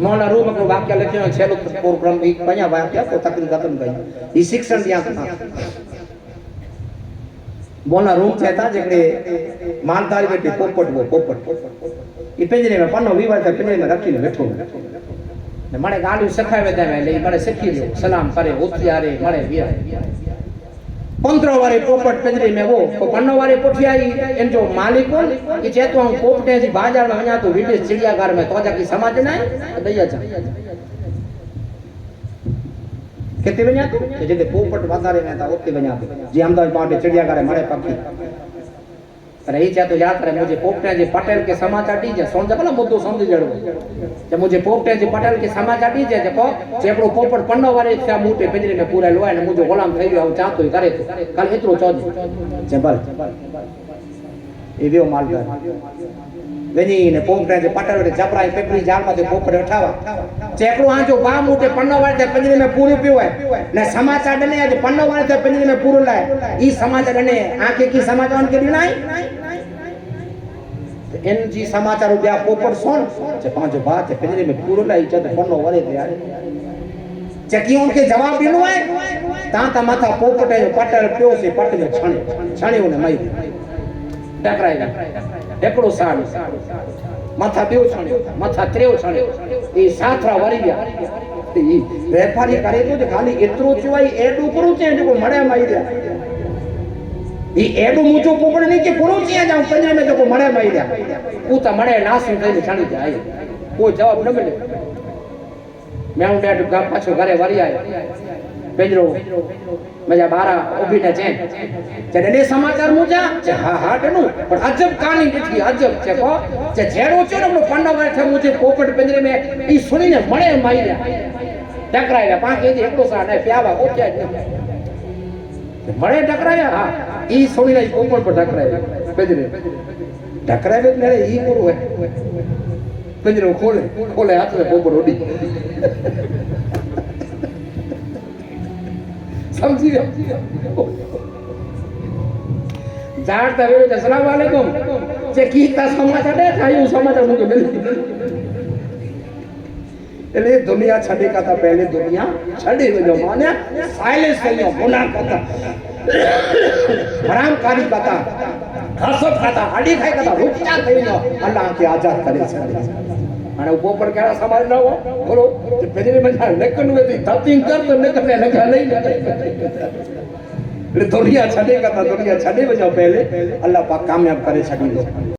Mona room को वाक्य लख्यो छेलो programme एक पया वाक्य को तकरीर खत्म गई ई शिक्षण दिया था मोना रूम था जकड़े मालदारी बेटी पोपट वो पोपट ई पिंजरे में पन्नो विवाद पिंजरे में रखी ने बैठो ने माने गाली सखावे दे ले माने सीखी लियो सलाम करे होतियारे माने विया 15 वारे पोपट पिंजरे में वो तो 15 वारे पोठिया इन जो मालिक हो कि चेतो हम पोपटे जी बाजार में वणा तो विदेश चिड़ियाघर में तो जाकी समाज ना दैया जा केते वणा तो जे पोपट वादारे में था ओते वणा तो जी अहमदाबाद पाटे चिड़ियाघर मरे पक्षी रही चाहे तो याद करे मुझे पोपटे जी पटेल के समाचार दीजिए समझ भला मुद्दो समझ जड़ो जब मुझे पोपटे जी पटेल के समाचार दीजिए जको जेपड़ो पोपट 15 वारे था मोटे पिंजरे में पूरा लोया ने मुझे गुलाम થઈ ગયો ચાતો કરે તો કાલ એટલો ચોજ જબલ એ વિયો માલદાર વેની ને પોપटे जी पटेल रे जबराई पेपरी जाल में पोपट उठावा चेकड़ो आ जो बा मोटे 15 वारे पिंजरे में पूरो पियो है ने समाचार ने आज 15 वारे पिंजरे में पूरो लाए ई समाचार ने आंखे की समाचार के दिनाई इन जी समाचार दिया पोपट सोन जे पांच बात है पिंजरे में पूरो लाई जद 15 वारे थे यार चकियों के जवाब दिनो है ता माथा पोपट जो पटेल पियो से पट में छणे ने मई टकराएगा एकड़ो साल माथा पियो छणे माथा त्रेव छणे ई साथरा वरी गया ई व्यापारी करे तो खाली एतरो चवाई एडू करू छे जो मड़े माई दे ई एडू मुचो पोपड़ नहीं के करू छे जाऊ पंजरे में जो मड़े माई दे ऊ त मड़े नास थई छणी जाए कोई जवाब न मिले मैं उन डेट का पाछो घरे वरी आयो पेजरो मजा बारा उभी ने चेन जने समाचार मुजा हां डनु पर अजब कहानी लिखी अजब छे को जे जेड़ो छे ने 15 वारे थे मुझे पोपट पिंजरे में ई सुनी ने मड़े माई दे टकराया पाके जे एकलो सा ने प्यावा ओके मड़े टकराया हां ई सुनी ने पोपट पर टकराया पिंजरे टकरावे ने ई करो है पिंजरो खोले हाथ में पोपट उड़ी समझी गयो जाट तवे अस्सलाम वालेकुम जे कीता समाचार दे थायो समाचार मुके मिल एले दुनिया छडे का था पहले दुनिया छडे जो माने साइलेंस करियो गुनाह करता हराम कारी करता हसद करता हडी खाई करता रुकता करियो अल्लाह के आजाद करे छडे અને ઉપર કેળા સમાજ ન હો બોલો પેલી મજા નકન વેતી ધતિંગ કર તો નકને નકા નહીં એટલે દુનિયા છડે કરતા દુનિયા છડે વજો पहले अल्लाह पाक कामयाब करे छडी दो।